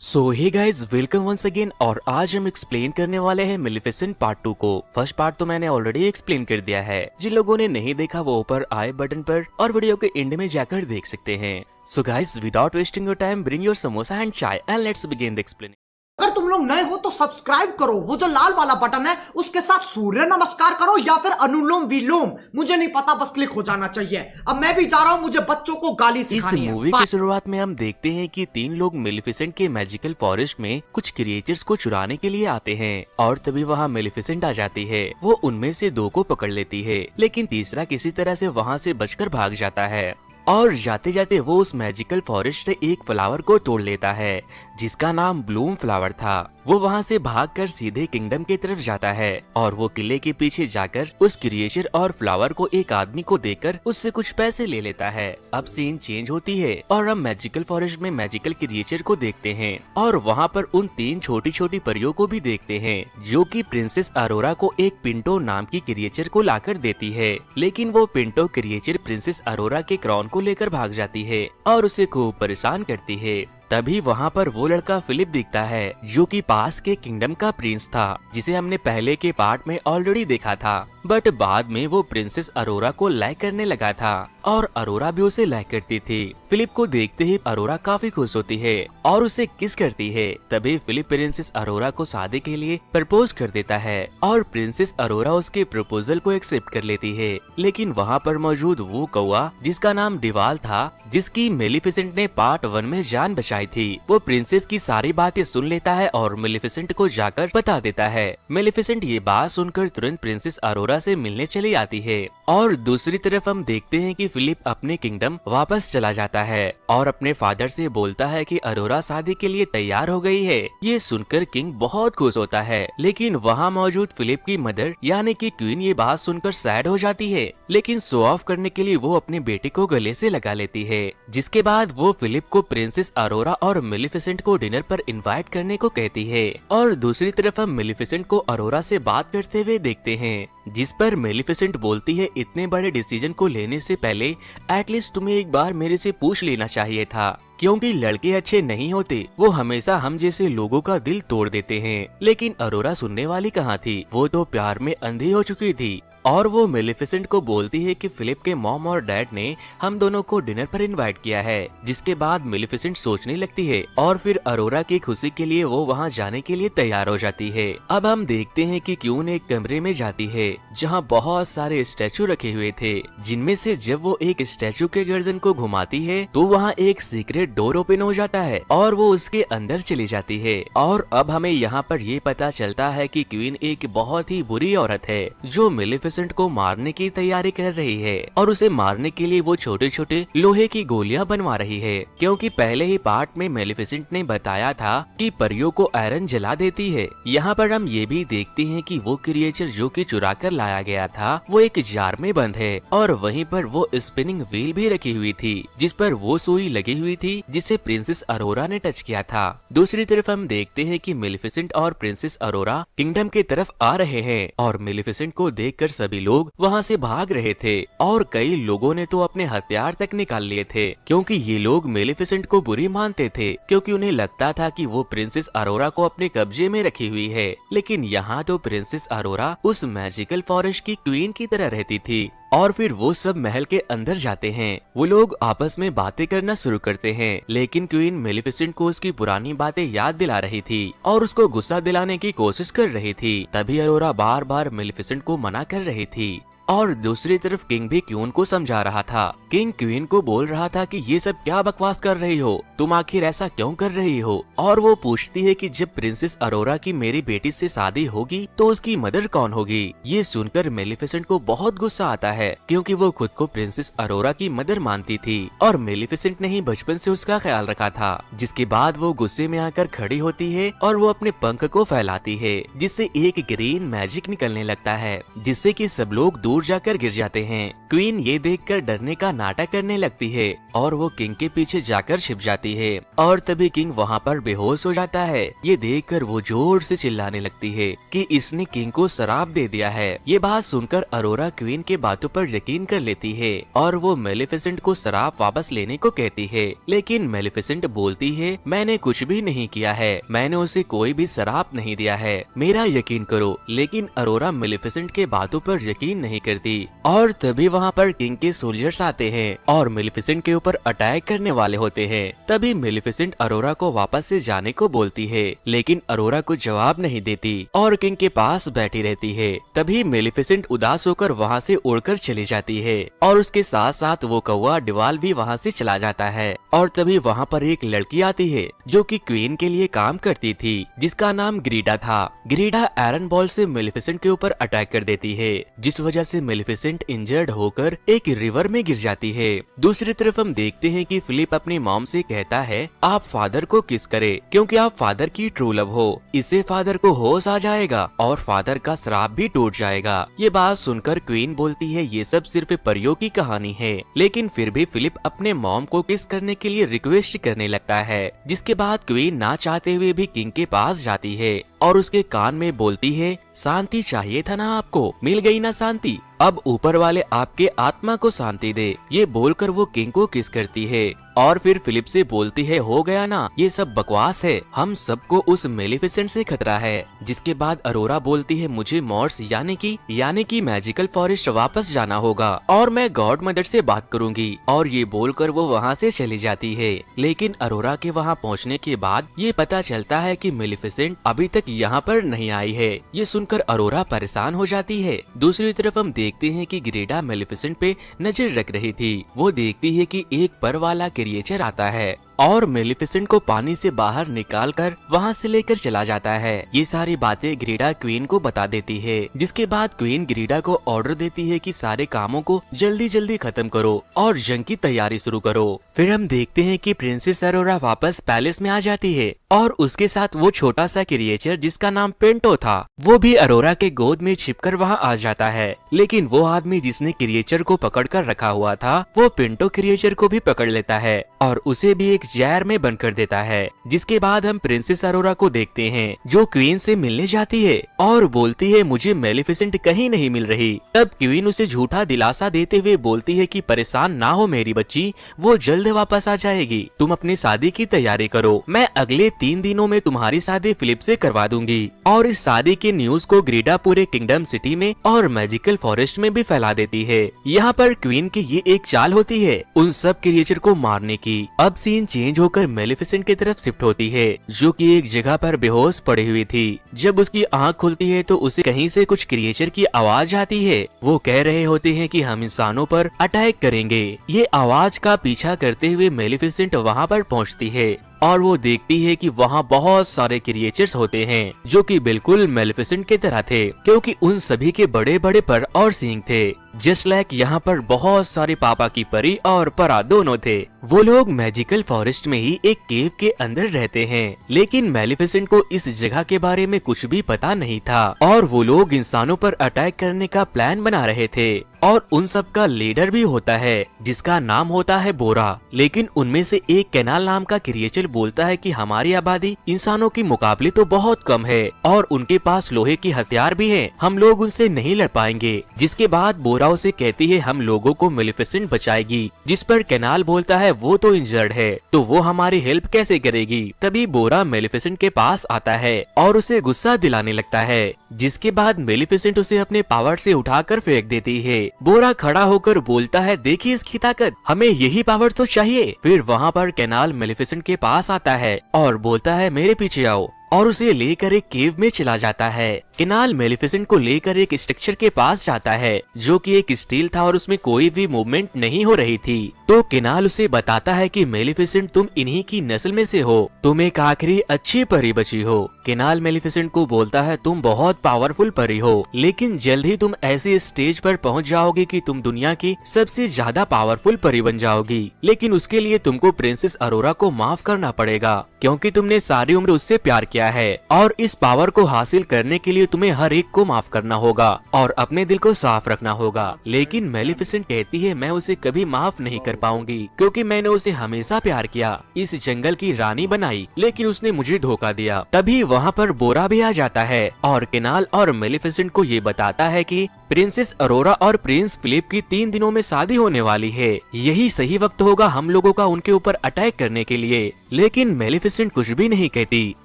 सो hey guys welcome once again. और आज हम एक्सप्लेन करने वाले हैं मेलिफिसेंट पार्ट 2 को। फर्स्ट पार्ट तो मैंने ऑलरेडी एक्सप्लेन कर दिया है। जिन लोगों ने नहीं देखा वो ऊपर आई बटन पर और वीडियो के एंड में जाकर देख सकते हैं। So guys without wasting your time bring your samosa and chai and let's begin the explanation. अगर तुम लोग नए हो तो सब्सक्राइब करो, वो जो लाल वाला बटन है उसके साथ सूर्य नमस्कार करो या फिर अनुलोम विलोम, मुझे नहीं पता, बस क्लिक हो जाना चाहिए। अब मैं भी जा रहा हूं, मुझे बच्चों को गाली सिखानी है। इस मूवी की शुरुआत में हम देखते हैं कि तीन लोग मेलिफिसेंट के मैजिकल फॉरेस्ट में कुछ क्रिएचर्स को चुराने के लिए आते हैं और तभी वहाँ मेलिफिसेंट आ जाती है। वो उनमें से दो को पकड़ लेती है लेकिन तीसरा किसी तरह से वहाँ से बचकर भाग जाता है और जाते जाते वो उस मैजिकल फॉरेस्ट से एक फ्लावर को तोड़ लेता है जिसका नाम ब्लूम फ्लावर था। वो वहाँ से भागकर सीधे किंगडम की तरफ जाता है और वो किले के पीछे जाकर उस क्रिएचर और फ्लावर को एक आदमी को देकर उससे कुछ पैसे ले लेता है। अब सीन चेंज होती है और हम मैजिकल फॉरेस्ट में मैजिकल क्रिएचर को देखते हैं और वहाँ पर उन तीन छोटी छोटी परियों को भी देखते हैं जो कि प्रिंसेस अरोरा को एक पिंटो नाम की क्रिएचर को लाकर देती है। लेकिन वो पिंटो क्रिएचर प्रिंसेस अरोरा के क्राउन को लेकर भाग जाती है और उसे खूब परेशान करती है। तभी वहाँ पर वो लड़का फिलिप दिखता है जो कि पास के किंगडम का प्रिंस था, जिसे हमने पहले के पार्ट में ऑलरेडी देखा था। बट बाद में वो प्रिंसेस अरोरा को लाइक करने लगा था और अरोरा भी उसे लाइक करती थी। फिलिप को देखते ही अरोरा काफी खुश होती है और उसे किस करती है। तभी फिलिप प्रिंसेस अरोरा को शादी के लिए प्रपोज कर देता है और प्रिंसेस अरोरा उसके प्रपोजल को एक्सेप्ट कर लेती है। लेकिन वहाँ पर मौजूद वो कौवा जिसका नाम डिवाल था, जिसकी मेलिफिसेंट ने पार्ट 1 में जान बचाई थी, वो प्रिंसेस की सारी बातें सुन लेता है और मेलिफिसेंट को जाकर बता देता है। मेलिफिसेंट ये बात सुनकर तुरंत प्रिंसेस अरोरा से मिलने चली आती है। और दूसरी तरफ हम देखते हैं कि फिलिप अपने किंगडम वापस चला जाता है और अपने फादर से बोलता है कि अरोरा शादी के लिए तैयार हो गई है। ये सुनकर किंग बहुत खुश होता है, लेकिन वहाँ मौजूद फिलिप की मदर यानी कि क्वीन ये बात सुनकर सैड हो जाती है। लेकिन शो ऑफ करने के लिए वो अपने बेटे को गले से लगा लेती है, जिसके बाद वो फिलिप को प्रिंसेस अरोरा और मेलिफिसेंट को डिनर पर इनवाइट करने को कहती है। और दूसरी तरफ हम मेलिफिसेंट को अरोरा से बात करते हुए देखते हैं, जिस पर मेलिफिसेंट बोलती है इतने बड़े डिसीजन को लेने से पहले एटलीस्ट तुम्हें एक बार मेरे से पूछ लेना चाहिए था, क्योंकि लड़के अच्छे नहीं होते, वो हमेशा हम जैसे लोगों का दिल तोड़ देते हैं। लेकिन अरोरा सुनने वाली कहाँ थी, वो तो प्यार में अंधी हो चुकी थी और वो मेलिफिसेंट को बोलती है कि फिलिप के मॉम और डैड ने हम दोनों को डिनर पर इनवाइट किया है। जिसके बाद मेलिफिसेंट सोचने लगती है और फिर अरोरा की खुशी के लिए वो वहाँ जाने के लिए तैयार हो जाती है। अब हम देखते हैं कि क्यून एक कमरे में जाती है जहाँ बहुत सारे स्टैचू रखे हुए थे, जिनमें से जब वो एक स्टैचू के गर्दन को घुमाती है तो वहाँ एक सीक्रेट डोर ओपन हो जाता है और वो उसके अंदर चली जाती है। और अब हमें यहाँ पर ये पता चलता है कि क्वीन एक बहुत ही बुरी औरत है जो मेलिफिसेंट को मारने की तैयारी कर रही है और उसे मारने के लिए वो छोटे छोटे लोहे की गोलियां बनवा रही है, क्योंकि पहले ही पार्ट में मेलिफिसेंट ने बताया था कि परियों को आयरन जला देती है। यहाँ पर हम ये भी देखते हैं कि वो क्रिएचर जो कि चुरा कर लाया गया था वो एक जार में बंद है और वहीं पर वो स्पिनिंग व्हील भी रखी हुई थी जिस पर वो सुई लगी हुई थी जिसे प्रिंसेस अरोरा ने टच किया था। दूसरी तरफ हम देखते हैं कि मेलिफिसेंट और प्रिंसेस अरोरा किंगडम की तरफ आ रहे हैं और मेलिफिसेंट को देखकर सभी लोग वहाँ से भाग रहे थे और कई लोगों ने तो अपने हथियार तक निकाल लिए थे, क्योंकि ये लोग मेलिफिसेंट को बुरी मानते थे, क्योंकि उन्हें लगता था कि वो प्रिंसेस अरोरा को अपने कब्जे में रखी हुई है। लेकिन यहाँ तो प्रिंसेस अरोरा उस मैजिकल फॉरेस्ट की क्वीन की तरह रहती थी। और फिर वो सब महल के अंदर जाते हैं। वो लोग आपस में बातें करना शुरू करते हैं, लेकिन क्वीन मेलिफिसेंट को उसकी पुरानी बातें याद दिला रही थी और उसको गुस्सा दिलाने की कोशिश कर रही थी। तभी अरोरा बार बार मेलिफिसेंट को मना कर रही थी और दूसरी तरफ किंग भी क्वीन को समझा रहा था। किंग क्वीन को बोल रहा था कि ये सब क्या बकवास कर रही हो, तुम आखिर ऐसा क्यों कर रही हो। और वो पूछती है कि जब प्रिंसेस अरोरा की मेरी बेटी से शादी होगी तो उसकी मदर कौन होगी। ये सुनकर मेलिफिसेंट को बहुत गुस्सा आता है, क्योंकि वो खुद को प्रिंसेस अरोरा की मदर मानती थी और मेलिफिसेंट ने ही बचपन से उसका ख्याल रखा था। जिसके बाद वो गुस्से में आकर खड़ी होती है और वो अपने पंख को फैलाती है, जिससे एक ग्रीन मैजिक निकलने लगता है, जिससे कि सब लोग दूर दूर जाकर गिर जाते हैं। क्वीन ये देखकर डरने का नाटक करने लगती है और वो किंग के पीछे जाकर छिप जाती है और तभी किंग वहाँ पर बेहोश हो जाता है। ये देखकर वो जोर से चिल्लाने लगती है कि इसने किंग को शराब दे दिया है। ये बात सुनकर अरोरा क्वीन के बातों पर यकीन कर लेती है और वो मेलिफिसेंट को शराब वापस लेने को कहती है, लेकिन मेलिफिसेंट बोलती है मैंने कुछ भी नहीं किया है, मैंने उसे कोई भी शराब नहीं दिया है, मेरा यकीन करो। लेकिन अरोरा मेलिफिसेंट के बातों पर यकीन नहीं करती और तभी वहाँ पर किंग के सोल्जर्स आते हैं और मेलिफिसेंट के ऊपर अटैक करने वाले होते हैं। तभी मेलिफिसेंट अरोरा को वापस से जाने को बोलती है, लेकिन अरोरा को जवाब नहीं देती और किंग के पास बैठी रहती है। तभी मेलिफिसेंट उदास होकर वहाँ से उड़कर चली जाती है और उसके साथ साथ वो कौवा डिवाल भी वहाँ से चला जाता है। और तभी वहाँ पर एक लड़की आती है जो कि क्वीन के लिए काम करती थी, जिसका नाम ग्रीडा था। ग्रीडा आयरन बॉल से मेलिफिसेंट के ऊपर अटैक कर देती है, जिस वजह से मेलिफिसेंट इंजर्ड होकर एक रिवर में गिर जाती है। दूसरी तरफ हम देखते हैं कि फिलिप अपनी मॉम से कहता है आप फादर को किस करे क्योंकि आप फादर की ट्रू लव हो, इससे फादर को होश आ जाएगा और फादर का श्राप भी टूट जाएगा। ये बात सुनकर क्वीन बोलती है ये सब सिर्फ परियों की कहानी है, लेकिन फिर भी फिलिप अपने मॉम को किस करने के लिए रिक्वेस्ट करने लगता है, जिसके बाद क्वीन ना चाहते हुए भी किंग के पास जाती है और उसके कान में बोलती है शांति चाहिए था ना आपको, मिल गई ना शांति, अब ऊपर वाले आपके आत्मा को शांति दे। ये बोलकर वो किंग को किस करती है और फिर फिलिप से बोलती है हो गया ना, ये सब बकवास है, हम सबको उस मेलिफिसेंट से खतरा है। जिसके बाद अरोरा बोलती है मुझे मॉर्स यानी कि मैजिकल फॉरेस्ट वापस जाना होगा और मैं गॉड मदर से बात करूंगी, और ये बोलकर वो वहाँ से चली जाती है। लेकिन अरोरा के वहाँ पहुँचने के बाद ये पता चलता है कि मेलिफिसेंट अभी तक यहाँ पर नहीं आई है। ये सुनकर अरोरा परेशान हो जाती है। दूसरी तरफ हम देखते हैं कि ग्रेडा मेलिफिसेंट पे नजर रख रही थी। वो देखती है कि एक पर वाला क्रिएचर आता है और मेलिफिसेंट को पानी से बाहर निकालकर वहां से लेकर चला जाता है। ये सारी बातें ग्रीडा क्वीन को बता देती है, जिसके बाद क्वीन ग्रीडा को ऑर्डर देती है कि सारे कामों को जल्दी जल्दी खत्म करो और जंग की तैयारी शुरू करो। फिर हम देखते हैं कि प्रिंसेस अरोरा वापस पैलेस में आ जाती है और उसके साथ वो छोटा सा क्रिएचर जिसका नाम पिंटो था, वो भी अरोरा के गोद में छिपकर वहाँ आ जाता है। लेकिन वो आदमी जिसने क्रिएचर को पकड़ कर रखा हुआ था, वो पिंटो क्रिएचर को भी पकड़ लेता है और उसे भी एक जहर में बंद कर देता है। जिसके बाद हम प्रिंसेस अरोरा को देखते हैं जो क्वीन से मिलने जाती है और बोलती है मुझे मेलिफिसेंट कहीं नहीं मिल रही। तब क्वीन उसे झूठा दिलासा देते हुए बोलती है कि परेशान ना हो मेरी बच्ची, वो जल्द वापस आ जाएगी, तुम अपनी शादी की तैयारी करो, मैं अगले 3 दिनों में तुम्हारी शादी फिलिप से करवा दूंगी। और इस शादी के न्यूज को ग्रीडा पूरे किंगडम सिटी में और मैजिकल फॉरेस्ट में भी फैला देती है। यहाँ पर क्वीन की ये एक चाल होती है उन सब क्रिएचर को मारने की। अब सीन चेंज होकर मेलिफिसेंट की तरफ शिफ्ट होती है, जो कि एक जगह पर बेहोश पड़ी हुई थी। जब उसकी आंख खुलती है तो उसे कहीं से कुछ क्रिएचर की आवाज आती है। वो कह रहे होते हैं कि हम इंसानों पर अटैक करेंगे। ये आवाज का पीछा करते हुए मेलिफिसेंट वहाँ पर पहुँचती है और वो देखती है कि वहाँ बहुत सारे क्रिएचर्स होते हैं जो कि बिल्कुल मेलिफिसेंट की तरह थे, क्योंकि उन सभी के बड़े बड़े पर और सींग थे। जस्ट लाइक यहाँ पर बहुत सारे पापा की परी और परा दोनों थे। वो लोग मैजिकल फॉरेस्ट में ही एक केव के अंदर रहते हैं, लेकिन मेलिफिसेंट को इस जगह के बारे में कुछ भी पता नहीं था और वो लोग इंसानों पर अटैक करने का प्लान बना रहे थे। और उन सब का लीडर भी होता है जिसका नाम होता है बोरा। लेकिन उनमें से एक कैनाल नाम का क्रिएचर बोलता है कि हमारी आबादी इंसानों के मुकाबले तो बहुत कम है और उनके पास लोहे की हथियार भी है, हम लोग उनसे नहीं लड़ पाएंगे। जिसके बाद बोरा उसे कहती है हम लोगों को मेलिफिसेंट बचाएगी, जिस पर कैनाल बोलता है वो तो इंजर्ड है तो वो हमारी हेल्प कैसे करेगी। तभी बोरा मेलिफिसेंट के पास आता है और उसे गुस्सा दिलाने लगता है, जिसके बाद मेलिफिसेंट उसे अपने पावर से उठाकर फेंक देती है। बोरा खड़ा होकर बोलता है देखिए इसकी ताकत, हमें यही पावर तो चाहिए। फिर वहाँ पर कैनाल मेलिफिसेंट के पास आता है और बोलता है मेरे पीछे आओ, और उसे लेकर एक केव में चला जाता है। कैनाल मेलिफिसेंट को लेकर एक स्ट्रक्चर के पास जाता है जो कि एक स्टील था और उसमें कोई भी मूवमेंट नहीं हो रही थी। तो कैनाल उसे बताता है कि मेलिफिसेंट तुम इन्हीं की नस्ल में से हो, तुम एक आखिरी अच्छी परी बची हो। कैनाल मेलिफिसेंट को बोलता है तुम बहुत पावरफुल परी हो, लेकिन जल्द ही तुम ऐसे स्टेज पर पहुंच जाओगी कि तुम दुनिया की सबसे ज्यादा पावरफुल परी बन जाओगी। लेकिन उसके लिए तुमको प्रिंसेस अरोरा को माफ करना पड़ेगा, क्योंकि तुमने सारी उम्र उससे प्यार किया है और इस पावर को हासिल करने के लिए तुम्हें हर एक को माफ करना होगा और अपने दिल को साफ रखना होगा। लेकिन मेलिफिसेंट कहती है मैं उसे कभी माफ नहीं कर पाऊंगी क्योंकि मैंने उसे हमेशा प्यार किया, इस जंगल की रानी बनाई, लेकिन उसने मुझे धोखा दिया। तभी वहाँ पर बोरा भी आ जाता है और केनाल और मेलिफिसेंट को ये बताता है कि प्रिंसेस अरोरा और प्रिंस फिलिप की 3 दिनों में शादी होने वाली है, यही सही वक्त होगा हम लोगों का उनके ऊपर अटैक करने के लिए। लेकिन मेलिफिसेंट कुछ भी नहीं कहती।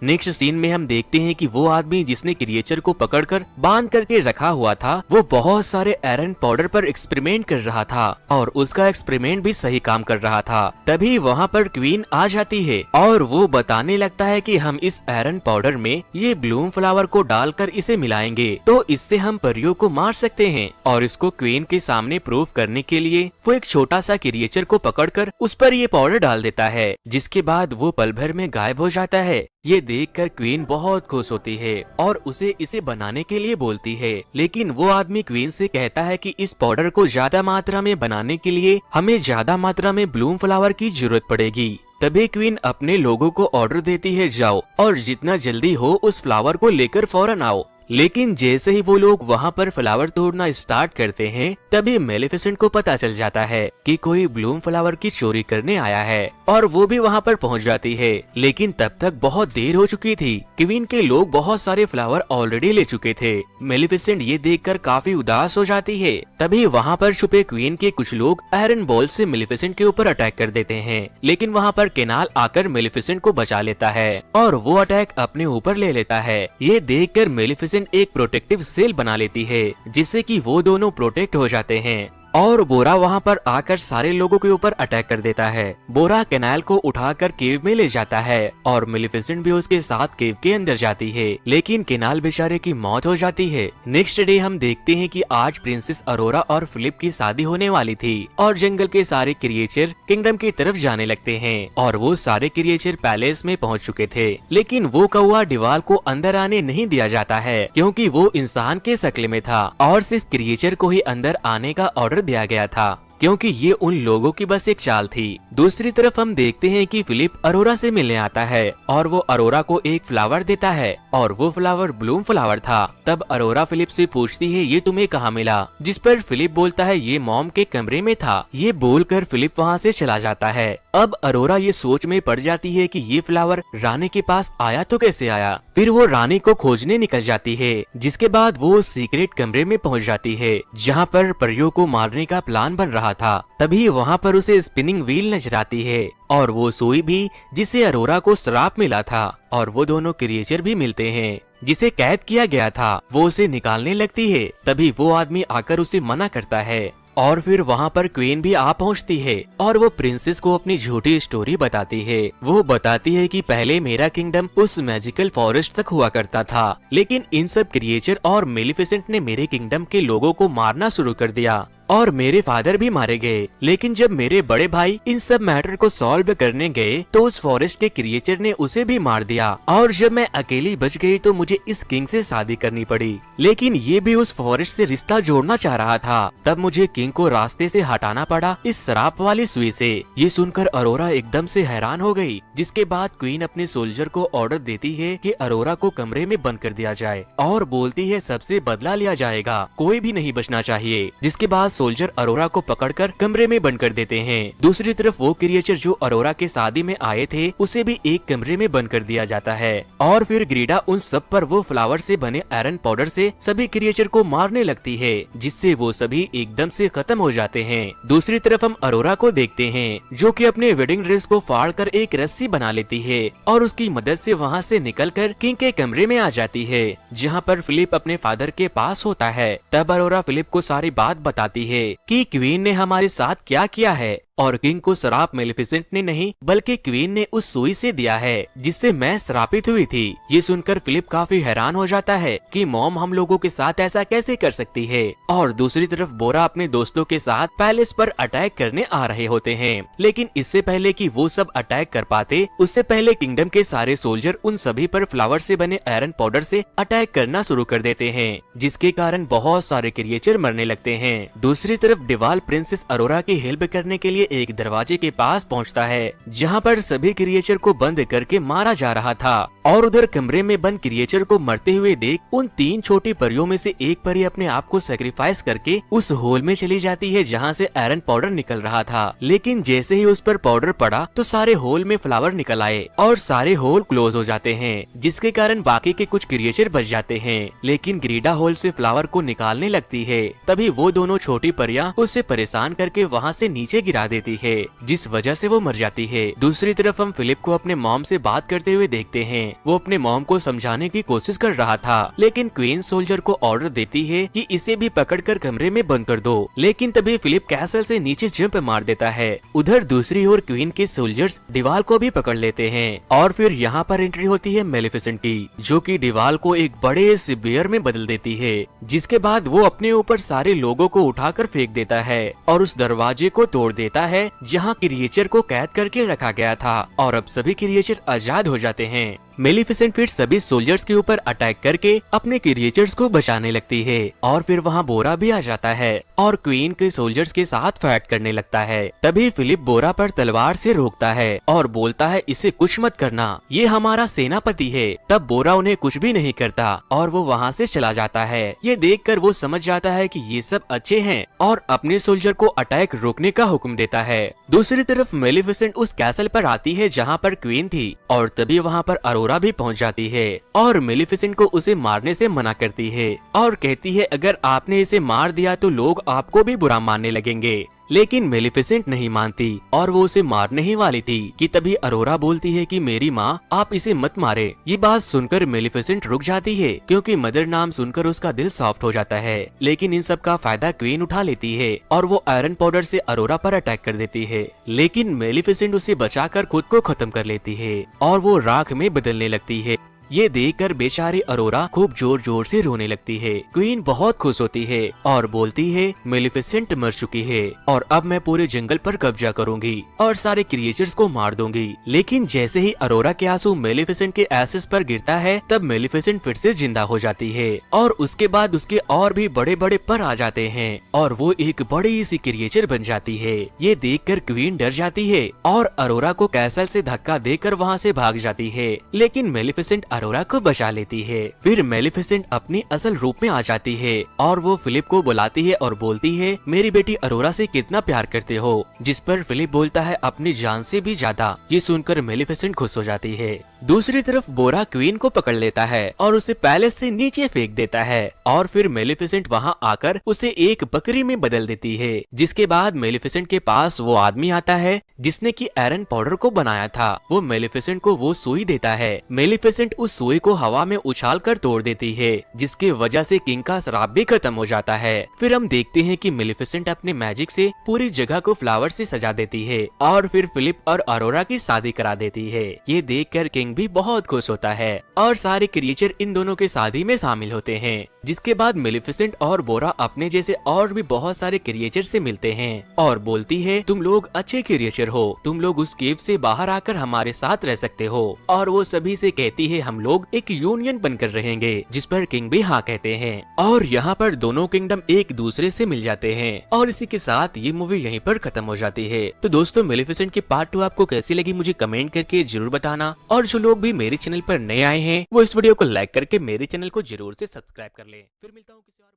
नेक्स्ट सीन में हम देखते हैं कि वो आदमी जिसने क्रिएचर को पकड़कर बांध करके रखा हुआ था, वो बहुत सारे आयरन पाउडर पर एक्सपेरिमेंट कर रहा था और उसका एक्सपेरिमेंट भी सही काम कर रहा था। तभी वहाँ पर क्वीन आ जाती है और वो बताने लगता है कि हम इस आयरन पाउडर में ये ब्लूम फ्लावर को डालकर इसे मिलाएंगे तो इससे हम परियों को मार सकते हैं। और इसको क्वीन के सामने प्रूफ करने के लिए वो एक छोटा सा क्रिएचर को पकड़कर उस पर ये पाउडर डाल देता है, जिसके बाद वो पल भर में गायब हो जाता है। ये देखकर क्वीन बहुत खुश होती है और उसे इसे बनाने के लिए बोलती है, लेकिन वो आदमी क्वीन से कहता है कि इस पाउडर को ज्यादा मात्रा में बनाने के लिए हमें ज्यादा मात्रा में ब्लूम फ्लावर की जरूरत पड़ेगी। तभी क्वीन अपने लोगों को ऑर्डर देती है जाओ और जितना जल्दी हो उस फ्लावर को लेकर फौरन आओ। लेकिन जैसे ही वो लोग वहाँ पर फ्लावर तोड़ना स्टार्ट करते हैं तभी मेलिफिसेंट को पता चल जाता है कि कोई ब्लूम फ्लावर की चोरी करने आया है और वो भी वहाँ पर पहुँच जाती है। लेकिन तब तक बहुत देर हो चुकी थी, क्वीन के लोग बहुत सारे फ्लावर ऑलरेडी ले चुके थे। मेलिफिसेंट ये देखकर काफी उदास हो जाती है। तभी वहाँ पर छुपे क्वीन के कुछ लोग आयरन बॉल से मेलिफिसेंट के ऊपर अटैक कर देते हैं, लेकिन वहाँ पर केनाल आकर मेलिफिसेंट को बचा लेता है और वो अटैक अपने ऊपर ले लेता है। ये देखकर मेलिफिसेंट एक प्रोटेक्टिव सेल बना लेती है जिससे कि वो दोनों प्रोटेक्ट हो जाते हैं और बोरा वहाँ पर आकर सारे लोगों के ऊपर अटैक कर देता है। बोरा केनाल को उठाकर केव में ले जाता है और मेलिफिसेंट भी उसके साथ केव के अंदर जाती है, लेकिन केनाल बेचारे की मौत हो जाती है। नेक्स्ट डे हम देखते हैं कि आज प्रिंसेस अरोरा और फिलिप की शादी होने वाली थी और जंगल के सारे क्रिएचर किंगडम की तरफ जाने लगते हैं और वो सारे क्रिएचर पैलेस में पहुँच चुके थे, लेकिन वो कौवा डिवाल को अंदर आने नहीं दिया जाता है क्योंकि वो इंसान के शक्ल में था और सिर्फ क्रिएचर को ही अंदर आने का ऑर्डर दिया गया था क्योंकि ये उन लोगों की बस एक चाल थी। दूसरी तरफ हम देखते हैं कि फिलिप अरोरा से मिलने आता है और वो अरोरा को एक फ्लावर देता है और वो फ्लावर ब्लूम फ्लावर था। तब अरोरा फिलिप से पूछती है ये तुम्हें कहाँ मिला, जिस पर फिलिप बोलता है ये मॉम के कमरे में था। ये बोलकर फिलिप वहाँ से चला जाता है। अब अरोरा ये सोच में पड़ जाती है कि ये फ्लावर रानी के पास आया तो कैसे आया। फिर वो रानी को खोजने निकल जाती है, जिसके बाद वो सीक्रेट कमरे में पहुँच जाती है जहाँ पर परियों को मारने का प्लान बन रहा था। तभी वहाँ पर उसे स्पिनिंग व्हील नजर आती है और वो सुई भी जिसे अरोरा को श्राप मिला था और वो दोनों क्रिएचर भी मिलते हैं जिसे कैद किया गया था। वो उसे निकालने लगती है, तभी वो आदमी आकर उसे मना करता है और फिर वहाँ पर क्वीन भी आ पहुँचती है और वो प्रिंसेस को अपनी झूठी स्टोरी बताती है। वो बताती है कि पहले मेरा किंगडम उस मैजिकल फॉरेस्ट तक हुआ करता था, लेकिन इन सब क्रिएचर और मेलिफिसेंट ने मेरे किंगडम के लोगों को मारना शुरू कर दिया और मेरे फादर भी मारे गए। लेकिन जब मेरे बड़े भाई इन सब मैटर को सॉल्व करने गए तो उस फॉरेस्ट के क्रिएचर ने उसे भी मार दिया और जब मैं अकेली बच गई तो मुझे इस किंग से शादी करनी पड़ी, लेकिन ये भी उस फॉरेस्ट से रिश्ता जोड़ना चाह रहा था। तब मुझे किंग को रास्ते से हटाना पड़ा इस शराब वाली सुई से। ये सुनकर अरोरा एकदम से हैरान हो गई, जिसके बाद क्वीन अपने सोल्जर को ऑर्डर देती है कि अरोरा को कमरे में बंद कर दिया जाए और बोलती है सबसे बदला लिया जाएगा, कोई भी नहीं बचना चाहिए। जिसके बाद सोल्जर अरोरा को पकड़कर कमरे में बंद कर देते हैं। दूसरी तरफ वो क्रिएचर जो अरोरा के शादी में आए थे उसे भी एक कमरे में बंद कर दिया जाता है और फिर ग्रीडा उन सब पर वो फ्लावर से बने आयरन पाउडर से सभी क्रिएचर को मारने लगती है, जिससे वो सभी एकदम से खत्म हो जाते हैं। दूसरी तरफ हम अरोरा को देखते हैं जो कि अपने वेडिंग ड्रेस को फाड़कर एक रस्सी बना लेती है और उसकी मदद से वहाँ से निकलकर किंग के कमरे में आ जाती है जहाँ पर फिलिप अपने फादर के पास होता है। तब अरोरा फिलिप को सारी बात बताती है कि क्वीन ने हमारे साथ क्या किया है और किंग को श्राप मेलिफिसेंट ने नहीं बल्कि क्वीन ने उस सुई से दिया है जिससे मैं श्रापित हुई थी। ये सुनकर फिलिप काफी हैरान हो जाता है कि मॉम हम लोगों के साथ ऐसा कैसे कर सकती है। और दूसरी तरफ बोरा अपने दोस्तों के साथ पैलेस पर अटैक करने आ रहे होते हैं, लेकिन इससे पहले कि वो सब अटैक कर पाते उससे पहले किंगडम के सारे सोल्जर उन सभी पर फ्लावर से बने आयरन पाउडर से अटैक करना शुरू कर देते हैं, जिसके कारण बहुत सारे क्रिएचर मरने लगते हैं। दूसरी तरफ डिवाल प्रिंसेस अरोरा की हेल्प करने के लिए एक दरवाजे के पास पहुंचता है जहां पर सभी क्रिएचर को बंद करके मारा जा रहा था और उधर कमरे में बंद क्रिएचर को मरते हुए देख उन 3 छोटी परियों में से एक परी अपने आप को सेक्रीफाइस करके उस होल में चली जाती है जहाँ से आयरन पाउडर निकल रहा था। लेकिन जैसे ही उस पर पाउडर पड़ा तो सारे होल में फ्लावर निकल आए और सारे होल क्लोज हो जाते हैं, जिसके कारण बाकी के कुछ क्रिएचर बच जाते हैं। लेकिन ग्रीडा होल से फ्लावर को निकालने लगती है, तभी वो दोनों छोटी परियां उससे परेशान करके वहाँ से नीचे गिरा देती है, जिस वजह से वो मर जाती है। दूसरी तरफ हम फिलिप को अपने मॉम से बात करते हुए देखते हैं। वो अपने मॉम को समझाने की कोशिश कर रहा था, लेकिन क्वीन सोल्जर को ऑर्डर देती है कि इसे भी पकड़कर कमरे में बंद कर दो। लेकिन तभी फिलिप कैसल से नीचे जंप मार देता है। उधर दूसरी ओर क्वीन के सोल्जर्स डिवाल को भी पकड़ लेते हैं और फिर यहाँ पर एंट्री होती है मेलिफिसेंट की, जो कि डिवाल को एक बड़े से बियर में बदल देती है, जिसके बाद वो अपने ऊपर सारे लोगों को उठाकर फेंक देता है और उस दरवाजे को तोड़ देता है जहाँ क्रिएचर को कैद करके रखा गया था और अब सभी क्रिएचर आजाद हो जाते हैं। मेलिफिसेंट फिर सभी सोल्जर्स के ऊपर अटैक करके अपने क्रिएचर्स को बचाने लगती है और फिर वहाँ बोरा भी आ जाता है और क्वीन के सोल्जर्स के साथ फाइट करने लगता है। तभी फिलिप बोरा पर तलवार से रोकता है और बोलता है इसे कुछ मत करना, ये हमारा सेनापति है। तब बोरा उन्हें कुछ भी नहीं करता और वो वहाँ से चला जाता है। ये देखकर वो समझ जाता है कि ये सब अच्छे हैं और अपने सोल्जर को अटैक रोकने का हुक्म देता है। दूसरी तरफ मेलिफिसेंट उस कैसल पर आती है जहाँ पर क्वीन थी और तभी वहाँ पर अरोरा भी पहुँच जाती है और मेलिफिसेंट को उसे मारने से मना करती है और कहती है अगर आपने इसे मार दिया तो लोग आपको भी बुरा मानने लगेंगे। लेकिन मेलिफिसेंट नहीं मानती और वो उसे मारने ही वाली थी कि तभी अरोरा बोलती है कि मेरी माँ, आप इसे मत मारे। ये बात सुनकर मेलिफिसेंट रुक जाती है क्योंकि मदर नाम सुनकर उसका दिल सॉफ्ट हो जाता है। लेकिन इन सब का फायदा क्वीन उठा लेती है और वो आयरन पाउडर से अरोरा पर अटैक कर देती है। लेकिन मेलिफिसेंट उसे बचाकर खुद को खत्म कर लेती है और वो राख में बदलने लगती है। ये देखकर बेचारी अरोरा खूब जोर जोर से रोने लगती है। क्वीन बहुत खुश होती है और बोलती है मेलिफिसेंट मर चुकी है और अब मैं पूरे जंगल पर कब्जा करूंगी और सारे क्रिएचर्स को मार दूंगी। लेकिन जैसे ही अरोरा के आंसू मेलिफिसेंट के एसेस पर गिरता है तब मेलिफिसेंट फिर से जिंदा हो जाती है और उसके बाद उसके और भी बड़े बड़े पर आ जाते हैं और वो एक बड़ी सी क्रिएचर बन जाती है। ये देखकर क्वीन डर जाती है और अरोरा को कैसल से धक्का देकर वहाँ से भाग जाती है। लेकिन मेलिफिसेंट अरोरा को बचा लेती है। फिर मेलिफिसेंट अपनी असल रूप में आ जाती है और वो फिलिप को बुलाती है और बोलती है मेरी बेटी अरोरा से कितना प्यार करते हो, जिस पर फिलिप बोलता है अपनी जान से भी ज्यादा। ये सुनकर मेलिफिसेंट खुश हो जाती है। दूसरी तरफ बोरा क्वीन को पकड़ लेता है और उसे पैलेस से नीचे फेंक देता है और फिर मेलिफिसेंट वहाँ आकर उसे एक बकरी में बदल देती है। जिसके बाद मेलिफिसेंट के पास वो आदमी आता है जिसने की आयरन पाउडर को बनाया था। वो मेलिफिसेंट को वो सुई देता है। मेलिफिसेंट उस सुई को हवा में उछाल कर तोड़ देती है, जिसकी वजह से किंग का श्राप भी खत्म हो जाता है। फिर हम देखते हैं कि मेलिफिसेंट अपने मैजिक से पूरी जगह को फ्लावर से सजा देती है और फिर फिलिप और अरोरा की शादी करा देती है। ये देखकर किंग भी बहुत खुश होता है और सारे क्रिएचर इन दोनों के शादी में शामिल होते हैं। जिसके बाद मेलिफिसेंट और बोरा अपने जैसे और भी बहुत सारे क्रिएचर से मिलते हैं और बोलती है तुम लोग अच्छे क्रिएचर हो, तुम लोग उस केव से बाहर आकर हमारे साथ रह सकते हो। और वो सभी से कहती है हम लोग एक यूनियन बनकर रहेंगे, जिस पर किंग भी हाँ कहते हैं और यहाँ पर दोनों किंगडम एक दूसरे से मिल जाते हैं। और इसी के साथ ये मूवी यहीं पर खत्म हो जाती है। तो दोस्तों मेलिफिसेंट की पार्ट 2 आपको कैसी लगी मुझे कमेंट करके जरूर बताना और जो लोग भी मेरे चैनल पर नए आए हैं वो इस वीडियो को लाइक करके मेरे चैनल को जरूर से सब्सक्राइब कर ले। फिर मिलता हूँ किसी और।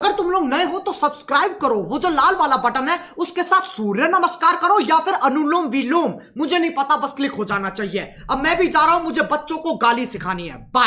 अगर तुम लोग नए हो तो सब्सक्राइब करो, वो जो लाल वाला बटन है उसके साथ सूर्य नमस्कार करो या फिर अनुलोम विलोम, मुझे नहीं पता, बस क्लिक हो जाना चाहिए। अब मैं भी जा रहा हूं, मुझे बच्चों को गाली सिखानी है। बाय।